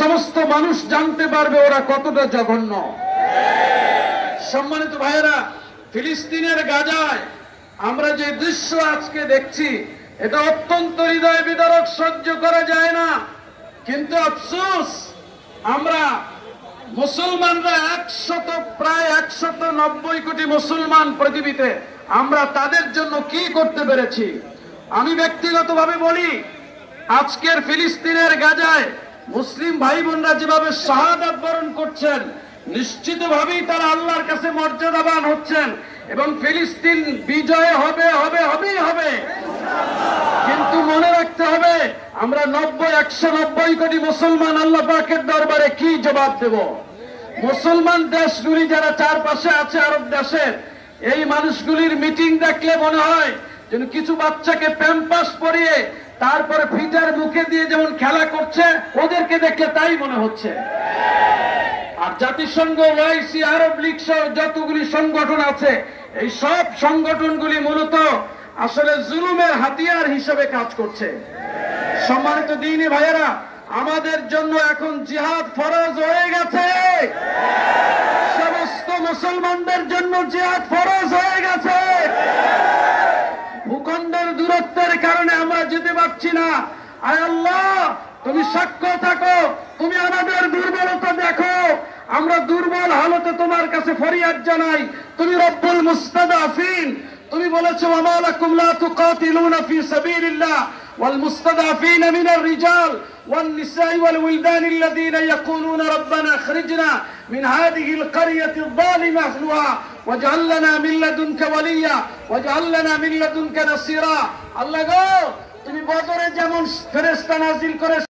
সমস্ত মানুষ জানতে পারবে ওরা কতটা জঘন্য। সম্মানিত ভাইয়েরা, ফিলিস্তিনের গাজায় আমরা যে দৃশ্য আজকে দেখছি এটা অত্যন্ত হৃদয় বিদারক, সহ্য করা যায় না। কিন্তু আফসোস, আমরা মুসলমানরা প্রায় 190 কোটি মুসলমান পৃথিবীতে, আমরা তাদের জন্য কি করতে পেরেছি? আমি ব্যক্তিগতভাবে বলি, আজকের ফিলিস্তিনের গাজায় মুসলিম ভাই বোনরা যেভাবে শাহাদাত বরণ করছেন, নিশ্চিতভাবেই তারা আল্লাহর কাছে মর্যাদাবান হচ্ছেন এবং ফিলিস্তিন বিজয় হবেই হবে। কিন্তু মনে রাখতে হবে, আমরা 190 কোটি মুসলমান আল্লাহ পাকের দরবারে কি জবাব দেব? মুসলমান দেশগুলি যারা চারপাশে আছে আরব দেশের, এই মানুষগুলির মিটিং দেখলে মনে হয় যেন কিছু বাচ্চাকে প্যাম্পাস পরিয়ে তারপরে ফিটার মুখে দিয়ে যেমন খেলা করছে, ওদেরকে দেখলে তাই মনে হচ্ছে। আর জাতিসংঘ, ওআইসি, আরব লীগ সহ যতগুলি সংগঠন আছে, এই সব সংগঠনগুলি মূলত আসলে জুলুমের হাতিয়ার হিসেবে কাজ করছে। সম্মানিত দ্বীনি ভাইয়েরা, আমাদের জন্য এখন জিহাদ ফরজ হয়ে গেছে। সমস্ত মুসলমানদের জন্য জিহাদ ফরজ হয়ে গেছে। ভূখণ্ডের দূরত্বের কারণে আমরা যেতে পারছি না। আয় আল্লাহ, তুমি সাক্ষ্য থাকো, তুমি আমাদের দুর্বলতা দেখো। আমরা দুর্বল হালতে তোমার কাছে ফরিয়াদ জানাই। তুমি রব্বুল মুস্তাদাফিন। তুমি বলেছো, ওয়া মা লাকুম লা তুকাতিলুনা ফি সাবিলিল্লাহ ওয়াল মুস্তাদাফিনা মিনার রিজাল ওয়ান নিসাই ওয়াল উলদান আল্লাযীনা ইয়াকুলুনা রাব্বানা আখরিজনা মিন হাযিহিল ক্বরিয়াতি আয-যালিমা আহলুহা ওয়াজআল লানা মিন লাদুনকা ওয়ালিয়্যা ওয়াজআল লানা মিন লাদুনকা নাসীরা। আল্লাহ গো, তুমি বদরে যেমন ফেরেশতা নাযিল করে